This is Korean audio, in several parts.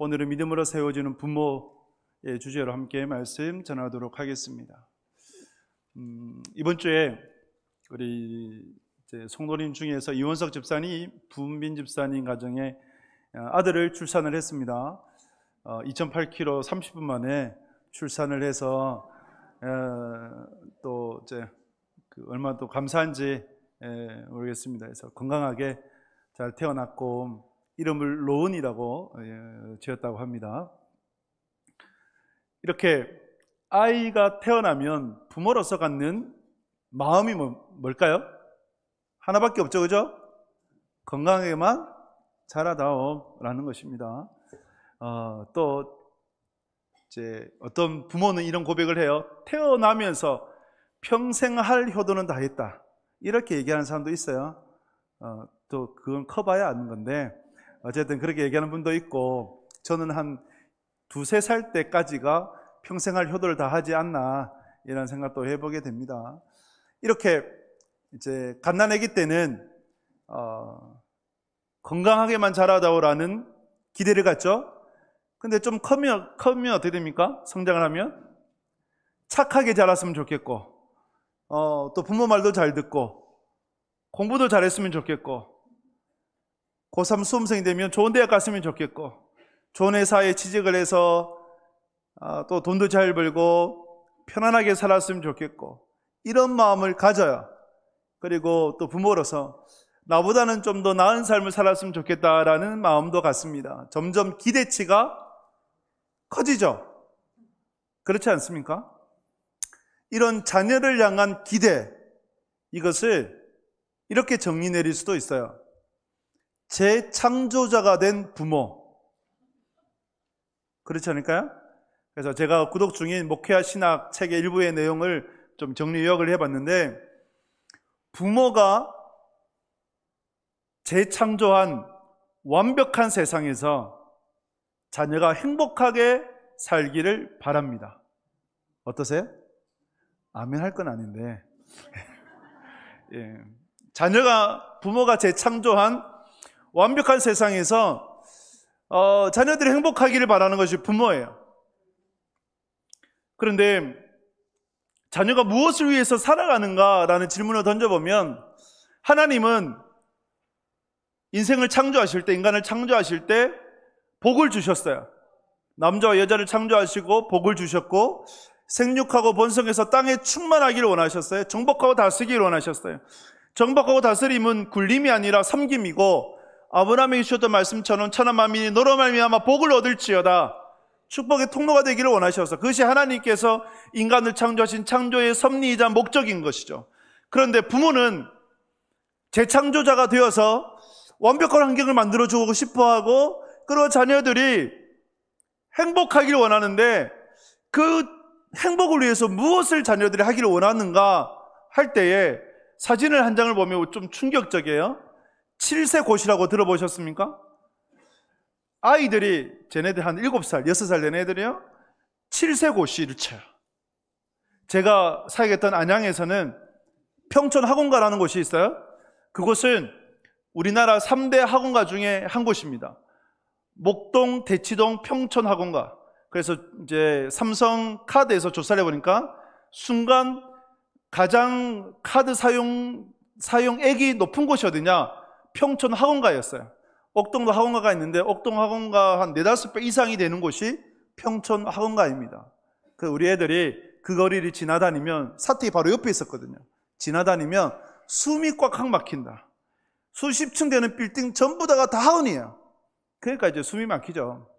오늘은 믿음으로 세워지는 부모의 주제로 함께 말씀 전하도록 하겠습니다. 이번 주에 우리 성도님 중에서 이원석 집사님, 부은빈 집사님 가정에 아들을 출산을 했습니다. 2.8kg 30분 만에 출산을 해서 또 이제 얼마나 또 감사한지 모르겠습니다. 그래서 건강하게 잘 태어났고 이름을 로운이라고 지었다고 합니다. 이렇게 아이가 태어나면 부모로서 갖는 마음이 뭘까요? 하나밖에 없죠, 그죠? 건강하게만 자라다오라는 것입니다. 또 이제 어떤 부모는 이런 고백을 해요. 태어나면서 평생 할 효도는 다 했다, 이렇게 얘기하는 사람도 있어요. 또 그건 커봐야 아는 건데 어쨌든 그렇게 얘기하는 분도 있고, 저는 한 2-3살 때까지가 평생 할 효도를 다 하지 않나 이런 생각도 해보게 됩니다. 이렇게 이제 갓난아기 때는 건강하게만 자라다오라는 기대를 갖죠. 근데 좀 크면 어떻게 됩니까? 성장을 하면 착하게 자랐으면 좋겠고, 또 부모 말도 잘 듣고 공부도 잘했으면 좋겠고, 고3 수험생이 되면 좋은 대학 갔으면 좋겠고, 좋은 회사에 취직을 해서 또 돈도 잘 벌고 편안하게 살았으면 좋겠고, 이런 마음을 가져요. 그리고 또 부모로서 나보다는 좀 더 나은 삶을 살았으면 좋겠다라는 마음도 갖습니다. 점점 기대치가 커지죠. 그렇지 않습니까? 이런 자녀를 향한 기대, 이것을 이렇게 정의 내릴 수도 있어요. 재창조자가 된 부모. 그렇지 않을까요? 그래서 제가 구독 중인 목회와 신학 책의 일부의 내용을 좀 정리 요약을 해봤는데, 부모가 재창조한 완벽한 세상에서 자녀가 행복하게 살기를 바랍니다. 어떠세요? 아멘 할 건 아닌데 부모가 재창조한 완벽한 세상에서 자녀들이 행복하기를 바라는 것이 부모예요. 그런데 자녀가 무엇을 위해서 살아가는가라는 질문을 던져보면, 하나님은 인생을 창조하실 때, 인간을 창조하실 때 복을 주셨어요. 남자와 여자를 창조하시고 복을 주셨고, 생육하고 번성해서 땅에 충만하기를 원하셨어요. 정복하고 다스리기를 원하셨어요. 정복하고 다스림은 굴림이 아니라 섬김이고, 아브라함에게 주셨던 말씀처럼 천하 만민이 너로 말미암아 복을 얻을지어다, 축복의 통로가 되기를 원하셔서, 그것이 하나님께서 인간을 창조하신 창조의 섭리이자 목적인 것이죠. 그런데 부모는 재창조자가 되어서 완벽한 환경을 만들어주고 싶어하고, 그리고 자녀들이 행복하기를 원하는데, 그 행복을 위해서 무엇을 자녀들이 하기를 원하는가 할 때에 사진을 한 장을 보면 좀 충격적이에요. 7세 고시라고 들어보셨습니까? 아이들이, 쟤네들 한 7살, 6살 된 애들이요, 7세 고시를 쳐요. 제가 사역했던 안양에서는 평촌학원가라는 곳이 있어요. 그곳은 우리나라 3대 학원가 중에 한 곳입니다. 목동, 대치동, 평촌학원가. 그래서 이제 삼성카드에서 조사를 해보니까 순간 가장 카드 사용액이 높은 곳이 어디냐? 평촌학원가였어요. 옥동도 학원가가 있는데, 옥동 학원가 한 4-5배 이상이 되는 곳이 평촌학원가입니다. 우리 애들이 그 거리를 지나다니면, 사택이 바로 옆에 있었거든요. 지나다니면 숨이 꽉 막힌다. 수십 층 되는 빌딩 전부 다가 다 학원이에요. 그러니까 이제 숨이 막히죠.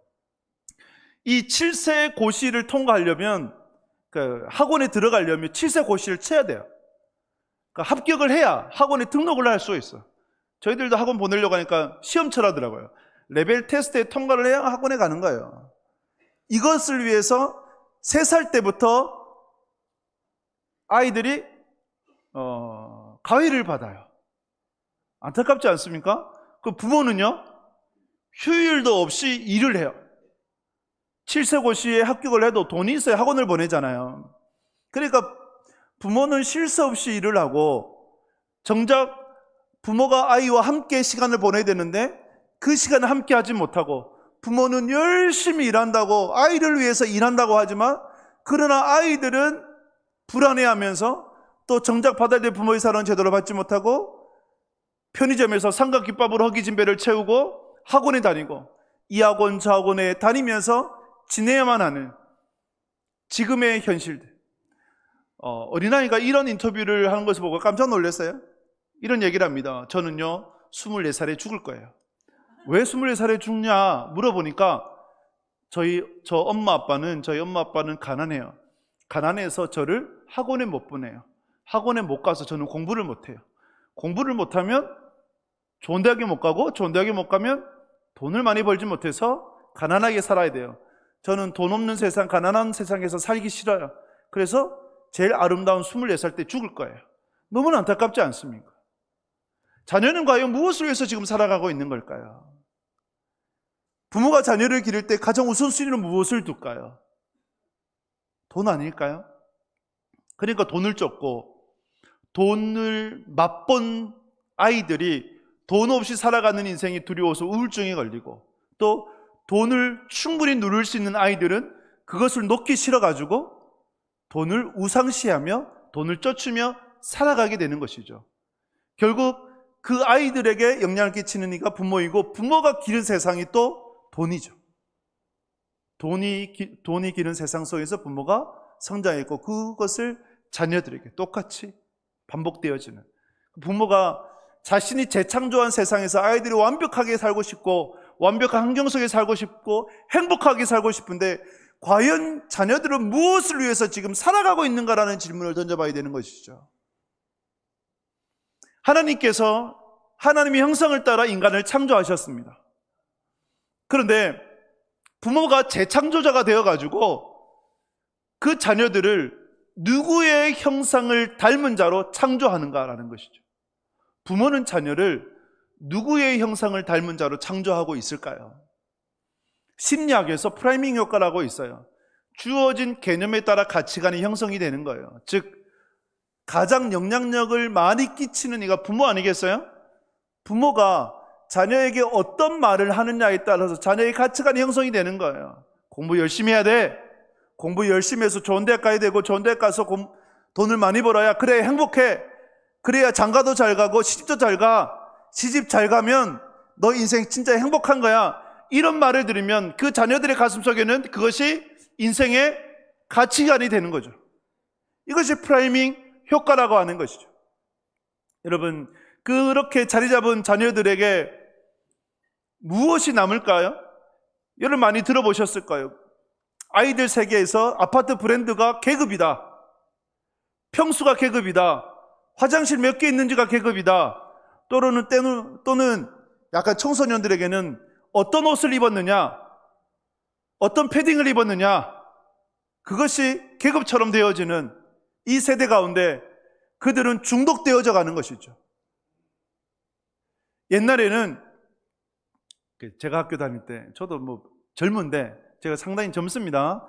이 7세 고시를 통과하려면, 학원에 들어가려면 7세 고시를 쳐야 돼요. 그러니까 합격을 해야 학원에 등록을 할 수 있어요. 저희들도 학원 보내려고 하니까 시험처라더라고요. 레벨 테스트에 통과를 해야 학원에 가는 거예요. 이것을 위해서 3살 때부터 아이들이 가위를 받아요. 안타깝지 않습니까? 그 부모는요, 휴일도 없이 일을 해요. 7세 고시에 합격을 해도 돈이 있어야 학원을 보내잖아요. 그러니까 부모는 쉴 새 없이 일을 하고, 정작 부모가 아이와 함께 시간을 보내야 되는데 그 시간을 함께 하지 못하고, 부모는 열심히 일한다고, 아이를 위해서 일한다고 하지만, 그러나 아이들은 불안해하면서 또 정작 받아야 될 부모의 사랑은 제대로 받지 못하고, 편의점에서 삼각김밥으로 허기진 배를 채우고 학원에 다니고 이 학원 저 학원에 다니면서 지내야만 하는 지금의 현실들. 어린아이가 이런 인터뷰를 하는 것을 보고 깜짝 놀랐어요. 이런 얘기를 합니다. 저는요 24살에 죽을 거예요. 왜 24살에 죽냐 물어보니까 저희 엄마 아빠는 가난해요. 가난해서 저를 학원에 못 보내요. 학원에 못 가서 저는 공부를 못 해요. 공부를 못하면 좋은 대학에 못 가고, 좋은 대학에 못 가면 돈을 많이 벌지 못해서 가난하게 살아야 돼요. 저는 돈 없는 세상, 가난한 세상에서 살기 싫어요. 그래서 제일 아름다운 24살 때 죽을 거예요. 너무나 안타깝지 않습니까? 자녀는 과연 무엇을 위해서 지금 살아가고 있는 걸까요? 부모가 자녀를 기를 때 가장 우선순위는 무엇을 둘까요? 돈 아닐까요? 그러니까 돈을 쫓고 돈을 맛본 아이들이 돈 없이 살아가는 인생이 두려워서 우울증에 걸리고, 또 돈을 충분히 누릴 수 있는 아이들은 그것을 놓기 싫어가지고 돈을 우상시하며 돈을 쫓으며 살아가게 되는 것이죠. 결국 그 아이들에게 영향을 끼치는 이가 부모이고, 부모가 기른 세상이 또 돈이죠. 돈이 기른 세상 속에서 부모가 성장했고, 그것을 자녀들에게 똑같이 반복되어지는, 부모가 자신이 재창조한 세상에서 아이들이 완벽하게 살고 싶고 완벽한 환경 속에 살고 싶고 행복하게 살고 싶은데, 과연 자녀들은 무엇을 위해서 지금 살아가고 있는가라는 질문을 던져봐야 되는 것이죠. 하나님께서 하나님의 형상을 따라 인간을 창조하셨습니다. 그런데 부모가 재창조자가 되어가지고 그 자녀들을 누구의 형상을 닮은 자로 창조하는가라는 것이죠. 부모는 자녀를 누구의 형상을 닮은 자로 창조하고 있을까요? 심리학에서 프라이밍 효과라고 있어요. 주어진 개념에 따라 가치관이 형성이 되는 거예요. 즉, 가장 영향력을 많이 끼치는 이가 부모 아니겠어요? 부모가 자녀에게 어떤 말을 하느냐에 따라서 자녀의 가치관이 형성이 되는 거예요. 공부 열심히 해야 돼. 공부 열심히 해서 좋은 대학 가야 되고, 좋은 대학 가서 돈을 많이 벌어야 그래 행복해. 그래야 장가도 잘 가고 시집도 잘 가. 시집 잘 가면 너 인생 진짜 행복한 거야. 이런 말을 들으면 그 자녀들의 가슴속에는 그것이 인생의 가치관이 되는 거죠. 이것이 프라이밍 효과라고 하는 것이죠. 여러분, 그렇게 자리 잡은 자녀들에게 무엇이 남을까요? 여러분 많이 들어보셨을까요? 아이들 세계에서 아파트 브랜드가 계급이다. 평수가 계급이다. 화장실 몇 개 있는지가 계급이다. 또는 약간 청소년들에게는 어떤 옷을 입었느냐, 어떤 패딩을 입었느냐, 그것이 계급처럼 되어지는 이 세대 가운데 그들은 중독되어져 가는 것이죠. 옛날에는 제가 학교 다닐 때, 저도 젊은데 제가 상당히 젊습니다.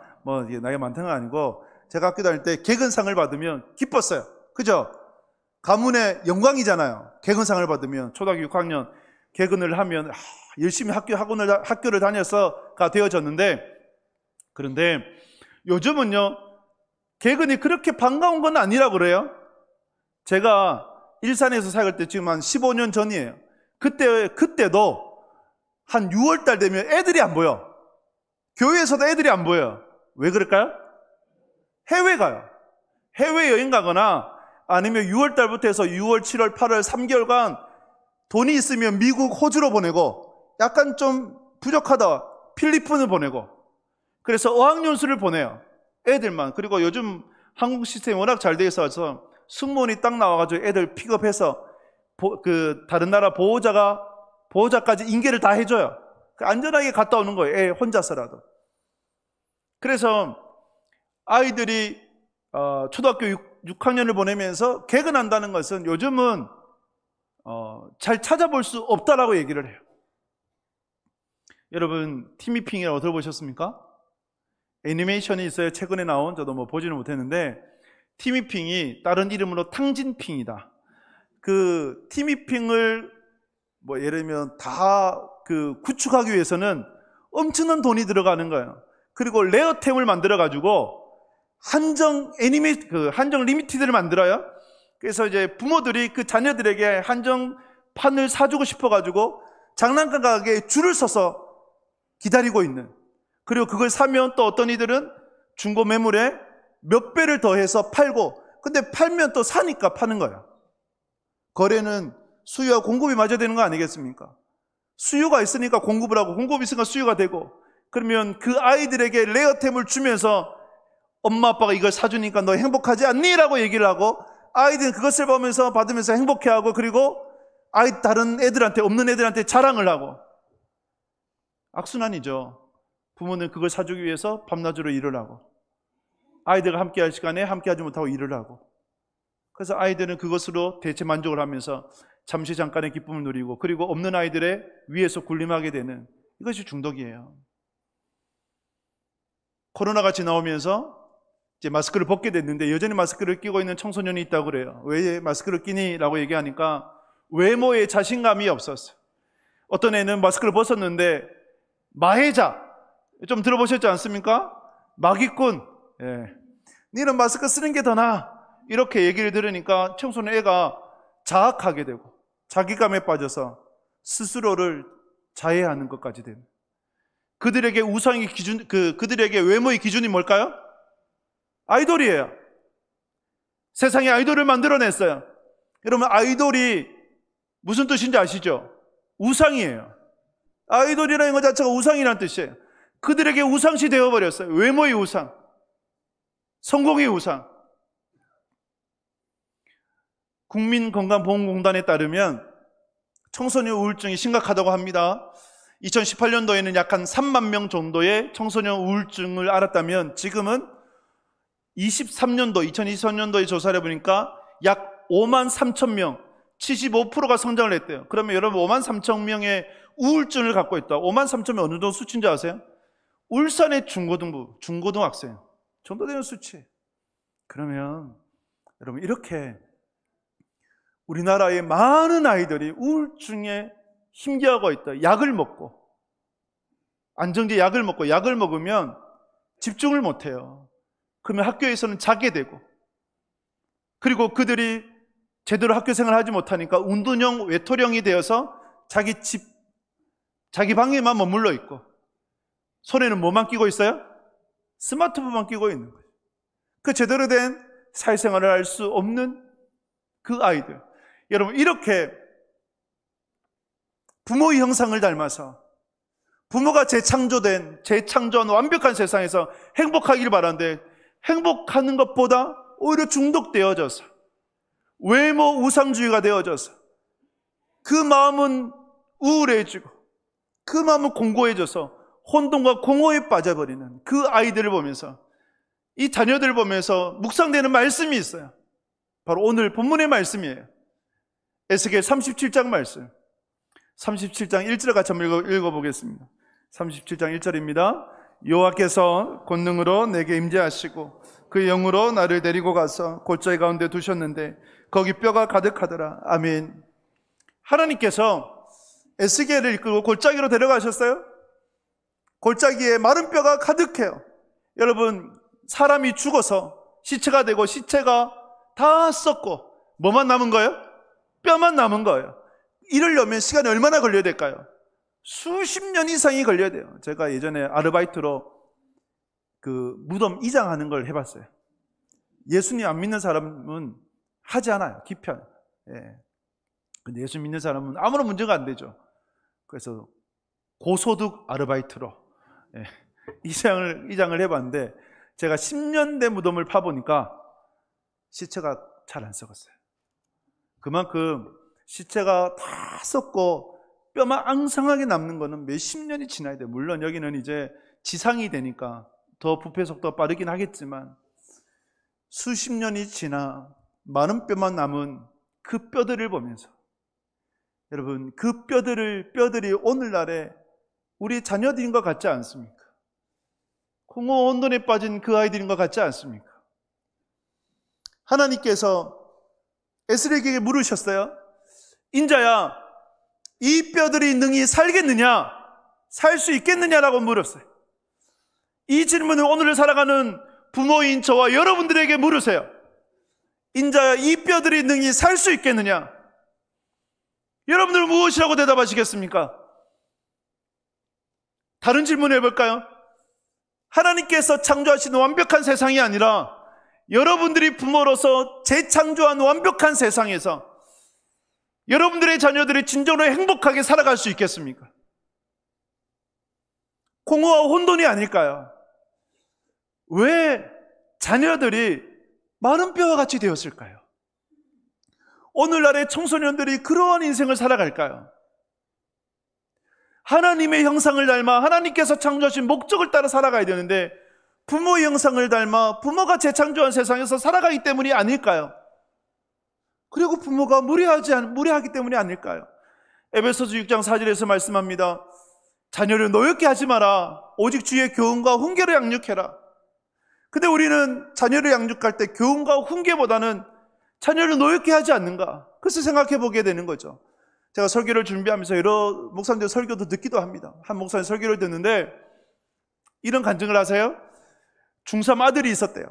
나이가 많다는 건 아니고, 제가 학교 다닐 때 개근상을 받으면 기뻤어요. 그죠? 가문의 영광이잖아요. 개근상을 받으면. 초등학교 6학년 개근을 하면 열심히 학교를 다녀서가 되어졌는데, 그런데 요즘은요 개근이 그렇게 반가운 건 아니라고 그래요. 제가 일산에서 살을 때 지금 한 15년 전이에요. 그때도 한 6월달 되면 애들이 안 보여. 교회에서도 애들이 안 보여요. 왜 그럴까요? 해외 가요. 해외여행 가거나 아니면 6월달부터 해서 6월, 7월, 8월 3개월간 돈이 있으면 미국, 호주로 보내고, 약간 좀 부족하다 필리핀을 보내고, 그래서 어학연수를 보내요. 애들만. 그리고 요즘 한국 시스템이 워낙 잘 돼 있어서 승무원이 딱 나와가지고 애들 픽업해서 다른 나라 보호자까지 인계를 다 해줘요. 안전하게 갔다 오는 거예요. 애 혼자서라도. 그래서 아이들이 초등학교 6학년을 보내면서 개근한다는 것은 요즘은 잘 찾아볼 수 없다라고 얘기를 해요. 여러분, 티미핑이라고 들어보셨습니까? 애니메이션이 있어요. 최근에 나온, 저도 보지는 못했는데, 티미핑이 다른 이름으로 탕진핑이다. 그 티미핑을 예를 들면 다 구축하기 위해서는 엄청난 돈이 들어가는 거예요. 그리고 레어템을 만들어가지고 한정 리미티드를 만들어요. 그래서 이제 부모들이 그 자녀들에게 한정판을 사주고 싶어가지고 장난감 가게에 줄을 서서 기다리고 있는, 그리고 그걸 사면 또 어떤 이들은 중고 매물에 몇 배를 더해서 팔고, 근데 팔면 또 사니까 파는 거예요. 거래는 수요와 공급이 맞아야 되는 거 아니겠습니까? 수요가 있으니까 공급을 하고, 공급이 있으니까 수요가 되고, 그러면 그 아이들에게 레어템을 주면서 엄마 아빠가 이걸 사주니까 너 행복하지 않니? 라고 얘기를 하고, 아이들은 그것을 받으면서 행복해하고, 그리고 다른 애들한테, 없는 애들한테 자랑을 하고. 악순환이죠. 부모는 그걸 사주기 위해서 밤낮으로 일을 하고, 아이들과 함께 할 시간에 함께 하지 못하고 일을 하고, 그래서 아이들은 그것으로 대체 만족을 하면서 잠시 잠깐의 기쁨을 누리고, 그리고 없는 아이들의 위에서 군림하게 되는, 이것이 중독이에요. 코로나가 지나오면서 이제 마스크를 벗게 됐는데 여전히 마스크를 끼고 있는 청소년이 있다고 그래요. 왜 마스크를 끼니? 라고 얘기하니까 외모에 자신감이 없었어요. 어떤 애는 마스크를 벗었는데 마해자, 좀 들어보셨지 않습니까? 마기꾼, 니는 마스크 쓰는 게 더 나아, 이렇게 얘기를 들으니까 청소년 애가 자학하게 되고 자기감에 빠져서 스스로를 자해하는 것까지 되는, 그들에게 우상의 기준, 그들에게 외모의 기준이 뭘까요? 아이돌이에요. 세상에 아이돌을 만들어냈어요. 여러분, 아이돌이 무슨 뜻인지 아시죠? 우상이에요. 아이돌이라는 것 자체가 우상이라는 뜻이에요. 그들에게 우상시 되어버렸어요. 외모의 우상, 성공의 우상. 국민건강보험공단에 따르면 청소년 우울증이 심각하다고 합니다. 2018년도에는 약 한 3만 명 정도의 청소년 우울증을 앓았다면 지금은 2023년도에 조사를 해보니까 약 5만 3천 명, 75%가 성장을 했대요. 그러면 여러분 5만 3천 명의 우울증을 갖고 있다. 5만 3천 명 어느 정도 수치인지 아세요? 울산의 중고등학생 정도 되는 수치. 그러면 여러분, 이렇게 우리나라의 많은 아이들이 우울증에 힘겨워하고 있다. 약을 먹고, 안정제 약을 먹으면 집중을 못해요. 그러면 학교에서는 자게 되고, 그리고 그들이 제대로 학교 생활을 하지 못하니까 운동형 외톨형이 되어서 자기 방에만 머물러 있고, 손에는 뭐만 끼고 있어요? 스마트폰만 끼고 있는 거예요. 그 제대로 된 사회생활을 할 수 없는 그 아이들. 여러분, 이렇게 부모의 형상을 닮아서 부모가 재창조한 완벽한 세상에서 행복하길 바라는데, 행복하는 것보다 오히려 중독되어져서 외모 우상주의가 되어져서 그 마음은 우울해지고 그 마음은 공고해져서 혼돈과 공허에 빠져버리는 그 아이들을 보면서, 이 자녀들을 보면서 묵상되는 말씀이 있어요. 바로 오늘 본문의 말씀이에요. 에스겔 37장 말씀, 37장 1절을 같이 한번 읽어보겠습니다. 37장 1절입니다. 여호와께서 권능으로 내게 임재하시고 그 영으로 나를 데리고 가서 골짜기 가운데 두셨는데 거기 뼈가 가득하더라. 아멘. 하나님께서 에스겔을 이끌고 골짜기로 데려가셨어요. 골짜기에 마른 뼈가 가득해요. 여러분, 사람이 죽어서 시체가 되고 시체가 다 썩고 뭐만 남은 거예요? 뼈만 남은 거예요. 이러려면 시간이 얼마나 걸려야 될까요? 수십 년 이상이 걸려야 돼요. 제가 예전에 아르바이트로 그 무덤 이장하는 걸 해봤어요. 예수님 안 믿는 사람은 하지 않아요. 기편. 근데 예수 믿는 사람은 아무런 문제가 안 되죠. 그래서 고소득 아르바이트로 이장을 해봤는데, 제가 10년 된 무덤을 파보니까 시체가 잘 안 썩었어요. 그만큼 시체가 다 썩고 뼈만 앙상하게 남는 거는 몇십 년이 지나야 돼요. 물론 여기는 이제 지상이 되니까 더 부패 속도가 빠르긴 하겠지만, 수십 년이 지나 많은 뼈만 남은 그 뼈들을 보면서, 여러분, 그 뼈들이 오늘날에 우리 자녀들인 것 같지 않습니까? 공허 혼돈에 빠진 그 아이들인 것 같지 않습니까? 하나님께서 에스겔에게 물으셨어요. 인자야, 이 뼈들이 능히 살겠느냐? 살 수 있겠느냐라고 물었어요. 이 질문을 오늘을 살아가는 부모인 저와 여러분들에게 물으세요. 인자야, 이 뼈들이 능히 살 수 있겠느냐? 여러분들은 무엇이라고 대답하시겠습니까? 다른 질문 해볼까요? 하나님께서 창조하신 완벽한 세상이 아니라 여러분들이 부모로서 재창조한 완벽한 세상에서 여러분들의 자녀들이 진정으로 행복하게 살아갈 수 있겠습니까? 공허와 혼돈이 아닐까요? 왜 자녀들이 마른 뼈와 같이 되었을까요? 오늘날의 청소년들이 그러한 인생을 살아갈까요? 하나님의 형상을 닮아 하나님께서 창조하신 목적을 따라 살아가야 되는데 부모의 형상을 닮아 부모가 재창조한 세상에서 살아가기 때문이 아닐까요? 그리고 부모가 무례하기 때문이 아닐까요? 에베소서 6장 4절에서 말씀합니다. 자녀를 노엽게 하지 마라. 오직 주의 교훈과 훈계로 양육해라. 근데 우리는 자녀를 양육할 때 교훈과 훈계보다는 자녀를 노엽게 하지 않는가? 그래서 생각해 보게 되는 거죠. 제가 설교를 준비하면서 여러 목사님들 설교도 듣기도 합니다. 한 목사님 설교를 듣는데 이런 간증을 하세요. 중3 아들이 있었대요.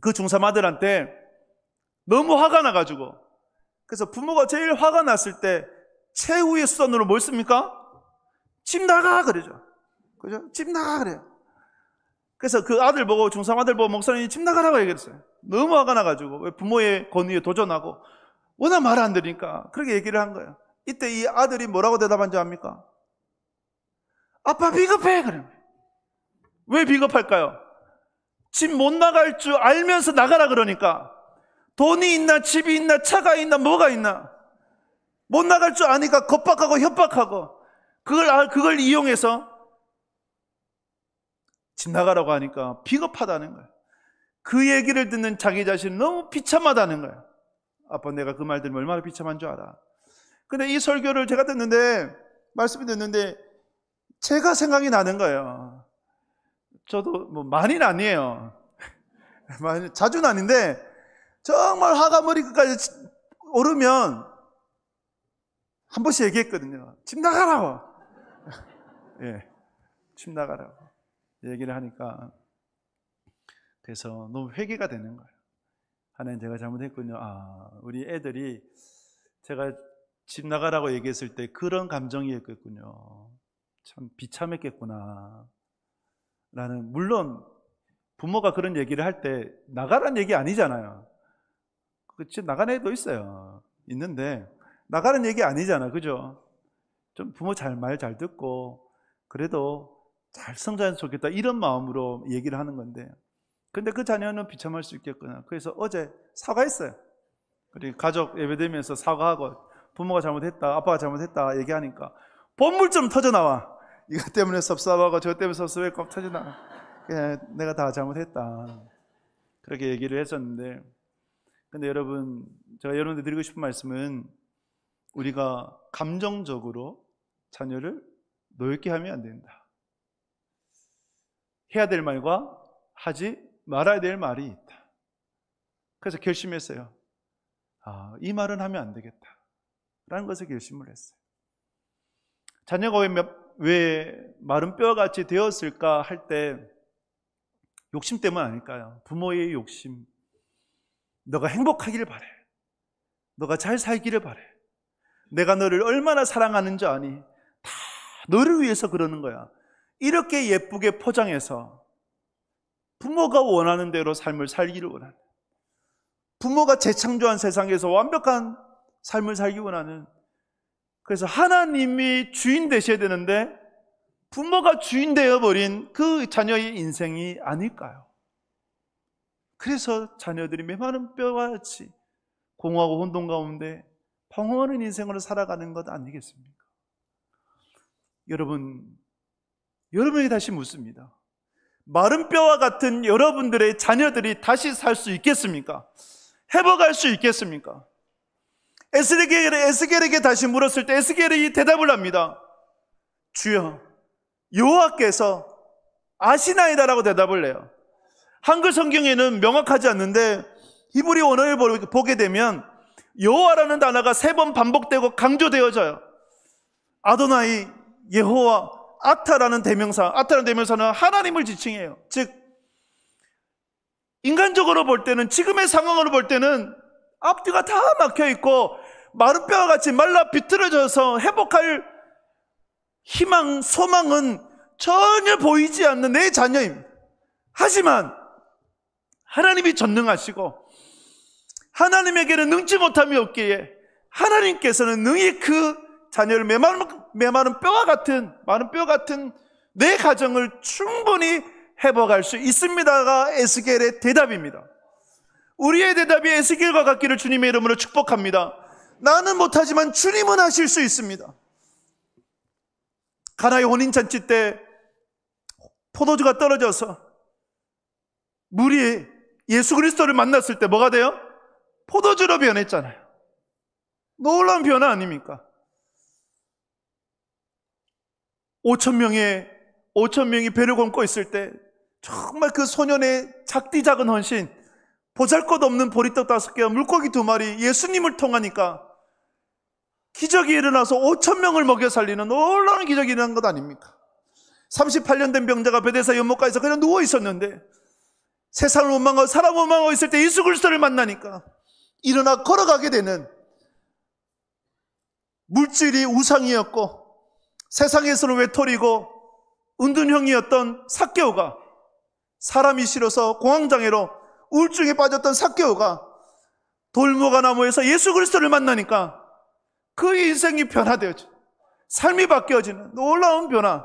그 중3 아들한테 너무 화가 나가지고, 그래서 부모가 제일 화가 났을 때 최후의 수단으로 뭘 씁니까? 집 나가 그러죠. 그죠? 집 나가 그래요. 그래서 그 아들 보고, 중3 아들 보고 목사님이 집 나가라고 얘기했어요. 너무 화가 나가지고, 왜 부모의 권위에 도전하고 워낙 말 안 들으니까 그렇게 얘기를 한 거예요. 이때 이 아들이 뭐라고 대답한 줄 압니까? 아빠 비겁해 그래요. 왜 비겁할까요? 집 못 나갈 줄 알면서 나가라 그러니까. 돈이 있나 집이 있나 차가 있나 뭐가 있나 못 나갈 줄 아니까 겁박하고 협박하고 그걸 이용해서 집 나가라고 하니까 비겁하다는 거예요. 그 얘기를 듣는 자기 자신이 너무 비참하다는 거예요. 아빠 내가 그 말 들으면 얼마나 비참한 줄 알아. 근데 이 설교를 제가 듣는데, 말씀을 듣는데 제가 생각이 나는 거예요. 저도 뭐 많이는 아니에요. 자주는 아닌데 정말 화가 머리 끝까지 오르면 한 번씩 얘기했거든요. 집 나가라고. 예, 집 나가라고 얘기를 하니까 그래서 너무 회개가 되는 거예요. 하나님 제가 잘못했군요. 우리 애들이 제가 집 나가라고 얘기했을 때 그런 감정이었겠군요. 참 비참했겠구나 라는. 물론 부모가 그런 얘기를 할 때 나가라는 얘기 아니잖아요. 그치, 나가는 애도 있어요. 있는데 나가는 얘기 아니잖아. 그죠? 좀 부모 말 잘 듣고 그래도 잘 성장했으면 좋겠다 이런 마음으로 얘기를 하는 건데, 근데 그 자녀는 비참할 수 있겠구나. 그래서 어제 사과했어요. 그리고 가족 예배드리면서 사과하고 부모가 잘못했다, 아빠가 잘못했다 얘기하니까 본물처럼 터져나와. 이것 때문에 섭섭하고 저 때문에 섭섭했고 꼭 터져나와. 내가 다 잘못했다 그렇게 얘기를 했었는데, 근데 여러분, 제가 여러분들 드리고 싶은 말씀은 우리가 감정적으로 자녀를 노엽게 하면 안 된다. 해야 될 말과 하지 말아야 될 말이 있다. 그래서 결심했어요. 이 말은 하면 안 되겠다 라는 것을 결심을 했어요. 자녀가 왜 마른 뼈같이 되었을까 할 때 욕심 때문 아닐까요? 부모의 욕심. 너가 행복하기를 바래. 너가 잘 살기를 바래. 내가 너를 얼마나 사랑하는 줄 아니? 다 너를 위해서 그러는 거야. 이렇게 예쁘게 포장해서 부모가 원하는 대로 삶을 살기를 원하는, 부모가 재창조한 세상에서 완벽한 삶을 살기 원하는, 그래서 하나님이 주인 되셔야 되는데 부모가 주인 되어버린 그 자녀의 인생이 아닐까요? 그래서 자녀들이 메마른 뼈와 같이 공허하고 혼돈 가운데 방황하는 인생으로 살아가는 것 아니겠습니까? 여러분에게 다시 묻습니다. 마른 뼈와 같은 여러분들의 자녀들이 다시 살 수 있겠습니까? 회복할 수 있겠습니까? 에스겔에게 다시 물었을 때 에스겔이 대답을 합니다. 주여, 여호와께서 아시나이다라고 대답을 해요. 한글 성경에는 명확하지 않는데 히브리 원어를 보게 되면 여호와라는 단어가 3번 반복되고 강조되어져요. 아도나이, 여호와, 아타라는 대명사는 하나님을 지칭해요. 즉 인간적으로 볼 때는, 지금의 상황으로 볼 때는 앞뒤가 다 막혀 있고 마른 뼈와 같이 말라 비틀어져서 회복할 희망, 소망은 전혀 보이지 않는 내 자녀입니다. 하지만 하나님이 전능하시고 하나님에게는 능치 못함이 없기에 하나님께서는 능히 그 자녀를 메마른 뼈와 같은, 마른 뼈 같은 내 가정을 충분히 회복할 수 있습니다가 에스겔의 대답입니다. 우리의 대답이 에스겔과 같기를 주님의 이름으로 축복합니다. 나는 못하지만 주님은 하실 수 있습니다. 가나의 혼인잔치 때 포도주가 떨어져서 물이 예수 그리스도를 만났을 때 뭐가 돼요? 포도주로 변했잖아요. 놀라운 변화 아닙니까? 5,000명이 배를 걷고 있을 때 정말 그 소년의 작디 작은 헌신, 보잘것없는 보리떡 5개와 물고기 2마리, 예수님을 통하니까 기적이 일어나서 5,000명을 먹여 살리는 놀라운 기적이 일어난 것 아닙니까? 38년 된 병자가 베데스다 연못가에서 그냥 누워 있었는데 세상을 원망하고 사람을 원망하고 있을 때 예수 그리스도를 만나니까 일어나 걸어가게 되는, 물질이 우상이었고 세상에서는 외톨이고 은둔형이었던 삭개오가, 사람이 싫어서 공황장애로 우울증에 빠졌던 삭개오가 돌무화 나무에서 예수 그리스도를 만나니까 그 인생이 변화되어져, 삶이 바뀌어지는 놀라운 변화.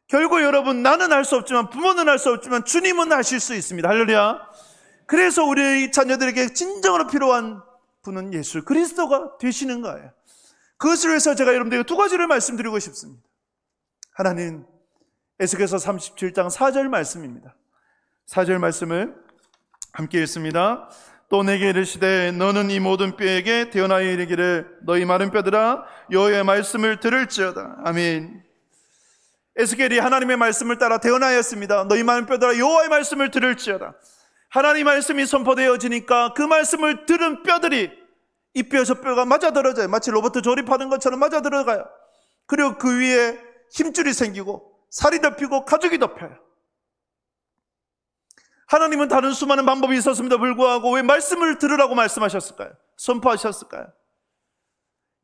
결국 여러분, 나는 할 수 없지만, 부모는 할 수 없지만 주님은 하실 수 있습니다. 할렐루야. 그래서 우리 자녀들에게 진정으로 필요한 분은 예수 그리스도가 되시는 거예요. 그것을 위해서 제가 여러분들에게 2가지를 말씀드리고 싶습니다. 하나는 에스겔서 37장 4절 말씀입니다. 4절 말씀을 함께 읽습니다. 또 내게 이르시되 너는 이 모든 뼈에게 대언하여 이르기를 너희 마른 뼈들아 여호와의 말씀을 들을지어다. 아멘. 에스겔이 하나님의 말씀을 따라 대언하였습니다. 너희 마른 뼈들아 여호와의 말씀을 들을지어다. 하나님 말씀이 선포되어지니까 그 말씀을 들은 뼈들이 이 뼈 저 뼈가 맞아들어져요. 마치 로봇 조립하는 것처럼 맞아들어가요. 그리고 그 위에 힘줄이 생기고 살이 덮이고 가죽이 덮여요. 하나님은 다른 수많은 방법이 있었음에도 불구하고 왜 말씀을 들으라고 말씀하셨을까요? 선포하셨을까요?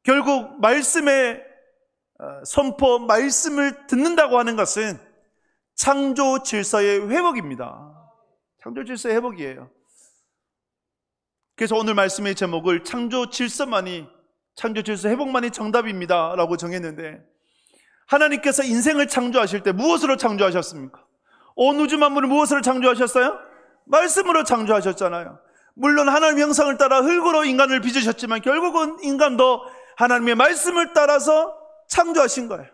결국 말씀의 선포, 말씀을 듣는다고 하는 것은 창조 질서의 회복입니다. 창조 질서의 회복이에요. 그래서 오늘 말씀의 제목을 창조 질서 회복만이 정답입니다 라고 정했는데, 하나님께서 인생을 창조하실 때 무엇으로 창조하셨습니까? 온 우주 만물을 무엇으로 창조하셨어요? 말씀으로 창조하셨잖아요. 물론 하나님의 형상을 따라 흙으로 인간을 빚으셨지만 결국은 인간도 하나님의 말씀을 따라서 창조하신 거예요.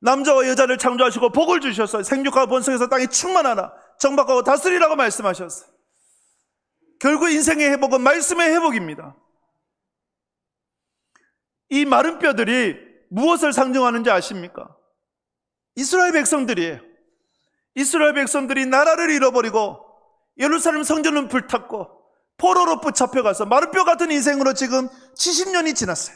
남자와 여자를 창조하시고 복을 주셨어요. 생육하고 번성해서 땅에 충만하라, 정박하고 다스리라고 말씀하셨어요. 결국 인생의 회복은 말씀의 회복입니다. 이 마른 뼈들이 무엇을 상징하는지 아십니까? 이스라엘 백성들이에요. 이스라엘 백성들이 나라를 잃어버리고 예루살렘 성전은 불탔고 포로로 붙잡혀가서 마른 뼈 같은 인생으로 지금 70년이 지났어요.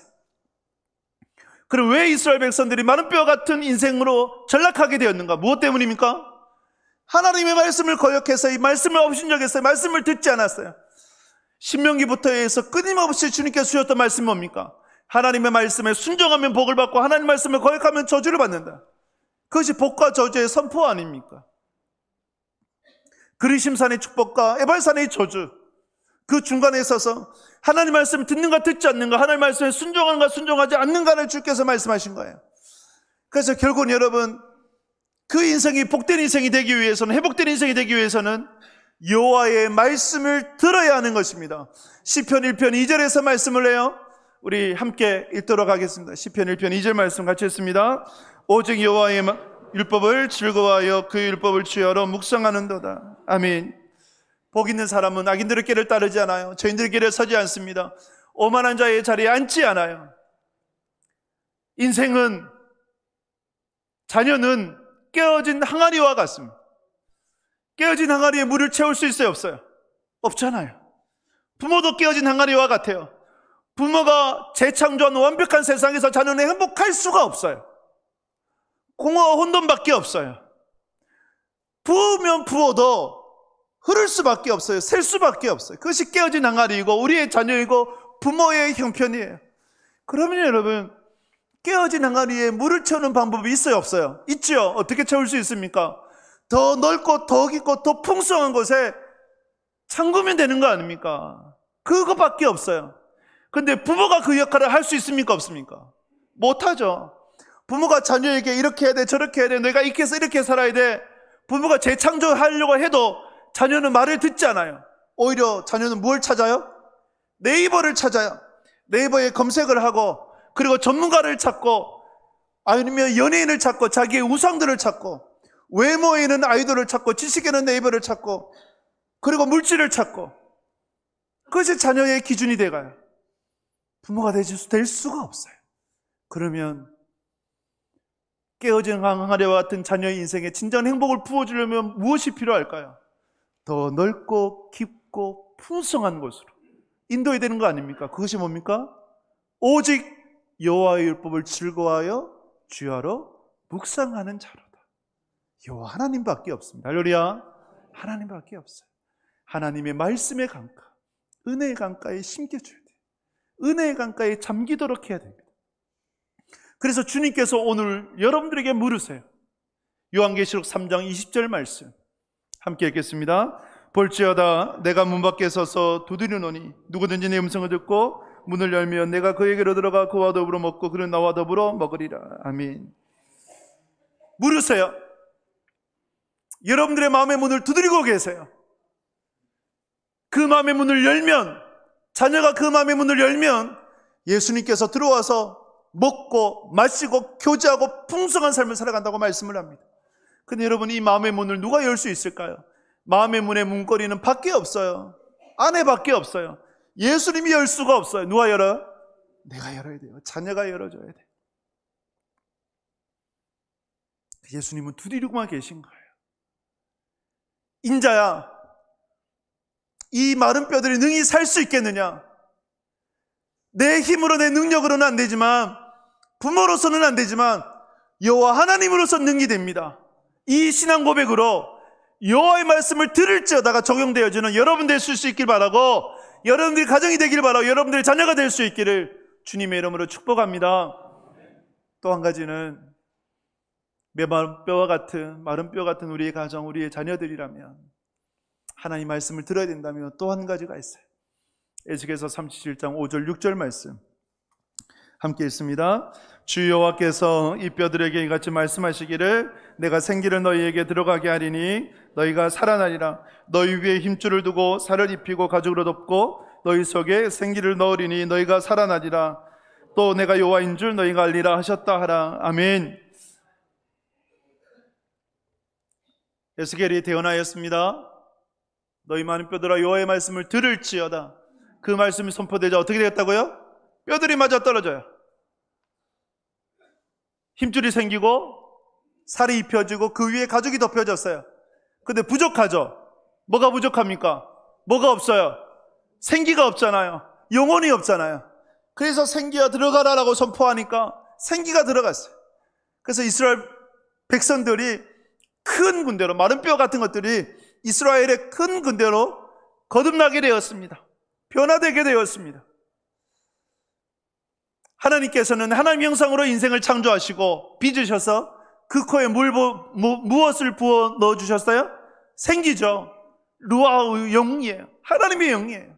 그럼 왜 이스라엘 백성들이 마른 뼈 같은 인생으로 전락하게 되었는가? 무엇 때문입니까? 하나님의 말씀을 거역해서, 이 말씀을 업신여겼어요. 말씀을 듣지 않았어요. 신명기부터 해서 끊임없이 주님께서 주셨던 말씀이 뭡니까? 하나님의 말씀에 순종하면 복을 받고 하나님의 말씀을 거역하면 저주를 받는다. 그것이 복과 저주의 선포 아닙니까? 그리심산의 축복과 에발산의 저주, 그 중간에 있어서 하나님 말씀 듣는가 듣지 않는가, 하나님 말씀에 순종하는가 순종하지 않는가를 주께서 말씀하신 거예요. 그래서 결국은 여러분, 그 인생이 복된 인생이 되기 위해서는, 회복된 인생이 되기 위해서는 여호와의 말씀을 들어야 하는 것입니다. 시편 1편 2절에서 말씀을 해요. 우리 함께 읽도록 하겠습니다. 시편 1편 2절 말씀 같이 읽습니다. 오직 여호와의 율법을 즐거워하여 그 율법을 취하러 묵상하는도다. 아멘. 복 있는 사람은 악인들의 길을 따르지 않아요. 죄인들의 길에 서지 않습니다. 오만한 자의 자리에 앉지 않아요. 인생은, 자녀는 깨어진 항아리와 같습니다. 깨어진 항아리에 물을 채울 수 있어요, 없어요? 없잖아요. 부모도 깨어진 항아리와 같아요. 부모가 재창조한 완벽한 세상에서 자녀는 행복할 수가 없어요. 공허와 혼돈밖에 없어요. 부으면 부어도 흐를 수밖에 없어요. 셀 수밖에 없어요. 그것이 깨어진 항아리이고 우리의 자녀이고 부모의 형편이에요. 그러면 여러분, 깨어진 항아리에 물을 채우는 방법이 있어요, 없어요? 있죠. 어떻게 채울 수 있습니까? 더 넓고 더 깊고 더 풍성한 곳에 잠그면 되는 거 아닙니까? 그거밖에 없어요. 근데 부모가 그 역할을 할 수 있습니까, 없습니까? 못하죠. 부모가 자녀에게 이렇게 해야 돼, 저렇게 해야 돼, 너희가 이렇게 해서 이렇게 살아야 돼. 부모가 재창조하려고 해도 자녀는 말을 듣지 않아요. 오히려 자녀는 뭘 찾아요? 네이버를 찾아요. 네이버에 검색을 하고, 그리고 전문가를 찾고, 아니면 연예인을 찾고, 자기의 우상들을 찾고, 외모에는 아이돌을 찾고, 지식에는 네이버를 찾고, 그리고 물질을 찾고, 그것이 자녀의 기준이 돼가요. 부모가 될 수가 없어요. 그러면 깨어진 항아리와 같은 자녀의 인생에 진정한 행복을 부어주려면 무엇이 필요할까요? 더 넓고 깊고 풍성한 곳으로 인도해야 되는 거 아닙니까? 그것이 뭡니까? 오직 여호와의 율법을 즐거워하여 주야로 묵상하는 자로다. 여호와 하나님밖에 없습니다. 할렐루야. 하나님밖에 없어요. 하나님의 말씀의 강가, 은혜의 강가에 심겨줘야 돼요. 은혜의 강가에 잠기도록 해야 됩니다. 그래서 주님께서 오늘 여러분들에게 물으세요. 요한계시록 3장 20절 말씀 함께 읽겠습니다. 볼지어다 내가 문 밖에 서서 두드리노니 누구든지 내 음성을 듣고 문을 열면 내가 그에게로 들어가 그와 더불어 먹고 그는 나와 더불어 먹으리라. 아멘. 물으세요. 여러분들의 마음의 문을 두드리고 계세요. 그 마음의 문을 열면, 자녀가 그 마음의 문을 열면 예수님께서 들어와서 먹고 마시고 교제하고 풍성한 삶을 살아간다고 말씀을 합니다. 근데 여러분, 이 마음의 문을 누가 열 수 있을까요? 마음의 문의 문고리는 밖에 없어요. 안에 밖에 없어요. 예수님이 열 수가 없어요. 누가 열어요? 내가 열어야 돼요. 자녀가 열어줘야 돼요. 예수님은 두드리고만 계신 거예요. 인자야, 이 마른 뼈들이 능히 살 수 있겠느냐? 내 힘으로 내 능력으로는 안 되지만, 부모로서는 안 되지만 여호와 하나님으로서 능히 됩니다. 이 신앙 고백으로 여호와의 말씀을 들을지어다가 적용되어지는 여러분 될 수 있길 바라고, 여러분들이 가정이 되길 바라고, 여러분들이 자녀가 될 수 있기를 주님의 이름으로 축복합니다. 또 한 가지는 메마른 뼈와 같은, 마른 뼈 같은 우리의 가정, 우리의 자녀들이라면, 하나님 말씀을 들어야 된다면 또 한 가지가 있어요. 에스겔서 37장 5절 6절 말씀 함께 읽습니다. 주 여호와께서 이 뼈들에게 이같이 말씀하시기를 내가 생기를 너희에게 들어가게 하리니 너희가 살아나리라. 너희 위에 힘줄을 두고 살을 입히고 가죽으로 덮고 너희 속에 생기를 넣으리니 너희가 살아나리라. 또 내가 여호와인 줄 너희가 알리라 하셨다 하라. 아멘. 에스겔이 대언하였습니다. 너희 많은 뼈들아 여호와의 말씀을 들을지어다. 그 말씀이 선포되자 어떻게 되겠다고요? 뼈들이 맞아 떨어져요. 힘줄이 생기고 살이 입혀지고 그 위에 가죽이 덮여졌어요. 근데 부족하죠? 뭐가 부족합니까? 뭐가 없어요? 생기가 없잖아요. 영혼이 없잖아요. 그래서 생기가 들어가라라고 선포하니까 생기가 들어갔어요. 그래서 이스라엘 백성들이 큰 군대로, 마른 뼈 같은 것들이 이스라엘의 큰 군대로 거듭나게 되었습니다. 변화되게 되었습니다. 하나님께서는 하나님 형상으로 인생을 창조하시고 빚으셔서 그 코에 무엇을 부어 넣어주셨어요? 생기죠. 루아의 영이에요. 하나님의 영이에요.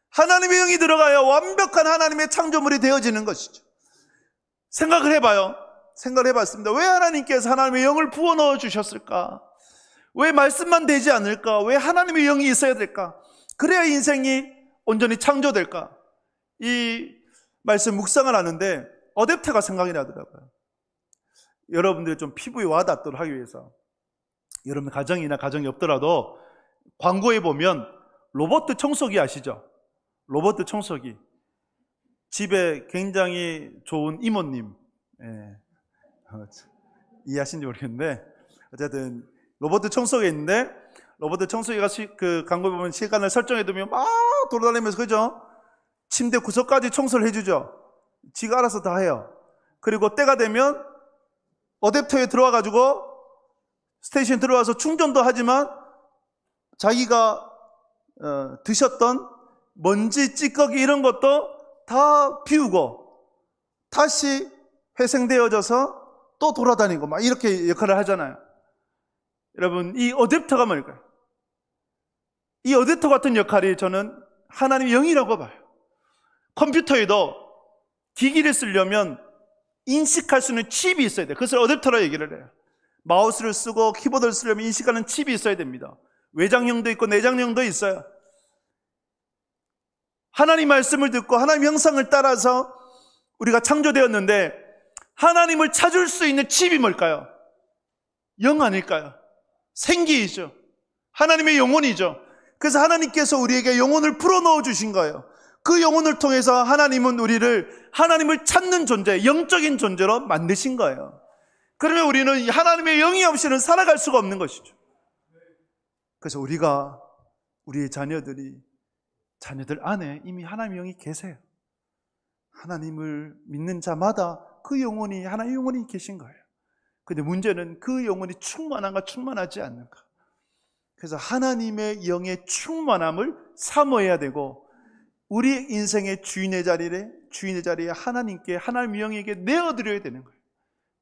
하나님의 영이 들어가야 완벽한 하나님의 창조물이 되어지는 것이죠. 생각을 해봐요. 생각을 해봤습니다. 왜 하나님께서 하나님의 영을 부어 넣어주셨을까? 왜 말씀만 되지 않을까? 왜 하나님의 영이 있어야 될까? 그래야 인생이 온전히 창조될까? 이 말씀 묵상을 하는데 어댑터가 생각이 나더라고요. 여러분들이 좀 피부에 와닿도록 하기 위해서, 여러분 가정이나 가정이 없더라도 광고에 보면 로봇 청소기 아시죠? 로봇 청소기. 집에 굉장히 좋은 이모님, 이해하신지 모르겠는데 어쨌든 로봇 청소기가 있는데, 로봇 청소기가 그 광고에 보면 시간을 설정해두면 막 돌아다니면서, 그죠? 침대 구석까지 청소를 해주죠. 지가 알아서 다 해요. 그리고 때가 되면 어댑터에 들어와가지고 스테이션 들어와서 충전도 하지만 자기가 드셨던 먼지, 찌꺼기 이런 것도 다 비우고 다시 회생되어져서 또 돌아다니고 막 이렇게 역할을 하잖아요. 여러분, 이 어댑터가 뭘까요? 이 어댑터 같은 역할이 저는 하나님의 영이라고 봐요. 컴퓨터에도 기기를 쓰려면 인식할 수 있는 칩이 있어야 돼요. 그것을 어댑터라고 얘기를 해요. 마우스를 쓰고 키보드를 쓰려면 인식하는 칩이 있어야 됩니다. 외장형도 있고 내장형도 있어요. 하나님 말씀을 듣고 하나님 형상을 따라서 우리가 창조되었는데 하나님을 찾을 수 있는 칩이 뭘까요? 영 아닐까요? 생기이죠. 하나님의 영혼이죠. 그래서 하나님께서 우리에게 영혼을 풀어넣어 주신 거예요. 그 영혼을 통해서 하나님은 우리를 하나님을 찾는 존재, 영적인 존재로 만드신 거예요. 그러면 우리는 하나님의 영이 없이는 살아갈 수가 없는 것이죠. 그래서 우리가, 우리의 자녀들 안에 이미 하나님의 영이 계세요. 하나님을 믿는 자마다 그 영혼이, 하나님의 영혼이 계신 거예요. 근데 문제는 그 영혼이 충만한가 충만하지 않는가. 그래서 하나님의 영의 충만함을 사모해야 되고 우리 인생의 주인의 자리에 하나님께, 하나님의 영에게 내어드려야 되는 거예요.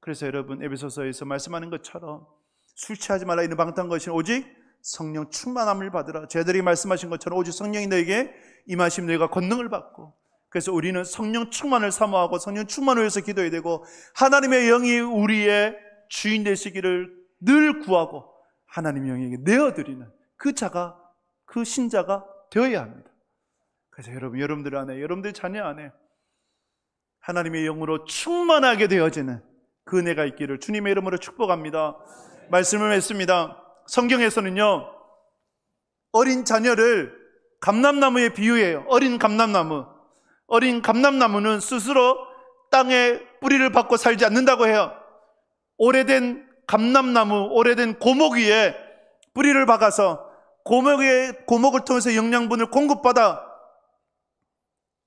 그래서 여러분, 에베소서에서 말씀하는 것처럼 술 취하지 말라 이는 방탕한 것이 오직 성령 충만함을 받으라. 제자들이 말씀하신 것처럼 오직 성령이 너에게 임하시면 너희가 권능을 받고, 그래서 우리는 성령 충만을 사모하고 성령 충만을 위해서 기도해야 되고 하나님의 영이 우리의 주인 되시기를 늘 구하고 하나님의 영에게 내어드리는 그 자가, 그 신자가 되어야 합니다. 그래서 여러분들 안에, 여러분들 자녀 안에 하나님의 영으로 충만하게 되어지는 그 은혜가 있기를 주님의 이름으로 축복합니다. 말씀을 했습니다. 성경에서는요, 어린 자녀를 감람나무에 비유해요. 어린 감람나무. 어린 감람나무는 스스로 땅에 뿌리를 박고 살지 않는다고 해요. 오래된 감람나무, 오래된 고목 위에 뿌리를 박아서 고목을 통해서 영양분을 공급받아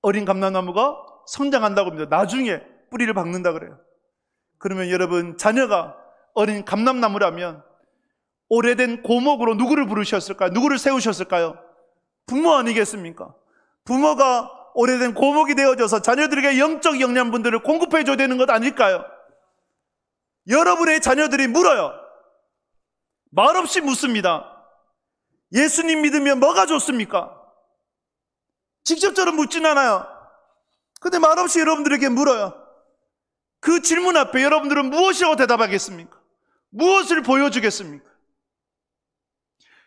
어린 감람나무가 성장한다고 합니다. 나중에 뿌리를 박는다 그래요. 그러면 여러분, 자녀가 어린 감람나무라면 오래된 고목으로 누구를 부르셨을까요? 누구를 세우셨을까요? 부모 아니겠습니까? 부모가 오래된 고목이 되어져서 자녀들에게 영적 영양분들을 공급해줘야 되는 것 아닐까요? 여러분의 자녀들이 물어요. 말없이 묻습니다. 예수님 믿으면 뭐가 좋습니까? 직접적으로 묻진 않아요. 근데 말없이 여러분들에게 물어요. 그 질문 앞에 여러분들은 무엇이라고 대답하겠습니까? 무엇을 보여주겠습니까?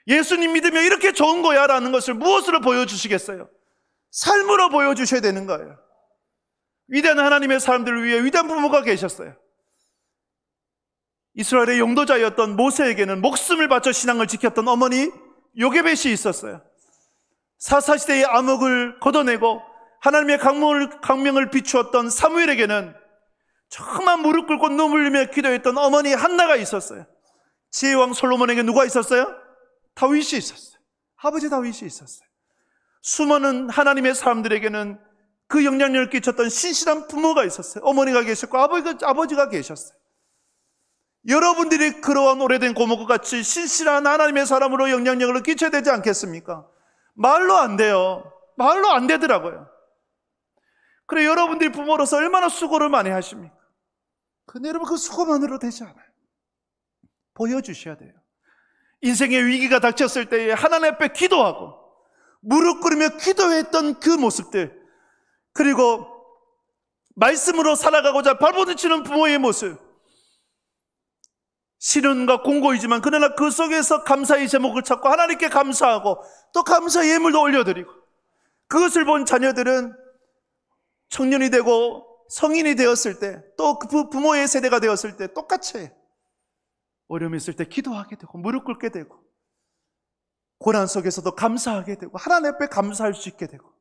예수님 믿으면 이렇게 좋은 거야 라는 것을 무엇으로 보여주시겠어요? 삶으로 보여주셔야 되는 거예요. 위대한 하나님의 사람들을 위해 위대한 부모가 계셨어요. 이스라엘의 용도자였던 모세에게는 목숨을 바쳐 신앙을 지켰던 어머니 요게벳이 있었어요. 사사시대의 암흑을 걷어내고 하나님의 강명을 비추었던 사무엘에게는 정말 무릎 꿇고 눈물 흘리며 기도했던 어머니 한나가 있었어요. 지혜왕 솔로몬에게 누가 있었어요? 다윗이 있었어요. 아버지 다윗이 있었어요. 수많은 하나님의 사람들에게는 그 영향력을 끼쳤던 신실한 부모가 있었어요. 어머니가 계셨고 아버지가 계셨어요. 여러분들이 그러한 오래된 고목과 같이 신실한 하나님의 사람으로 영향력을 끼쳐야 되지 않겠습니까? 말로 안 돼요. 말로 안 되더라고요. 그래, 여러분들이 부모로서 얼마나 수고를 많이 하십니까? 근데 여러분, 그 수고만으로 되지 않아요. 보여주셔야 돼요. 인생의 위기가 닥쳤을 때에 하나님 앞에 기도하고 무릎 꿇으며 기도했던 그 모습들, 그리고 말씀으로 살아가고자 발버둥치는 부모의 모습, 시련과 공고이지만 그러나 그 속에서 감사의 제목을 찾고 하나님께 감사하고 또 감사 예물도 올려드리고, 그것을 본 자녀들은 청년이 되고 성인이 되었을 때, 또 그 부모의 세대가 되었을 때 똑같이 어려움이 있을 때 기도하게 되고 무릎 꿇게 되고 고난 속에서도 감사하게 되고 하나님 앞에 감사할 수 있게 되고,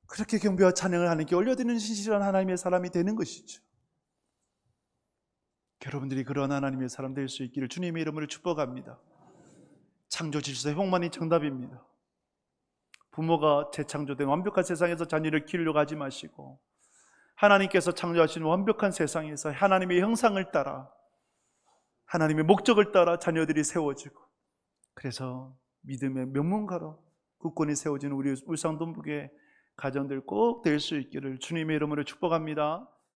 그렇게 경배와 찬양을 하나님께 올려드리는 신실한 하나님의 사람이 되는 것이죠. 여러분들이 그런 하나님의 사람 될 수 있기를 주님의 이름으로 축복합니다. 창조 질서의 형만이 정답입니다. 부모가 재창조된 완벽한 세상에서 자녀를 키우려고 하지 마시고 하나님께서 창조하신 완벽한 세상에서 하나님의 형상을 따라, 하나님의 목적을 따라 자녀들이 세워지고, 그래서 믿음의 명문가로 굳건히 세워지는 우리 울산동북의 가정들 꼭 될 수 있기를 주님의 이름으로 축복합니다.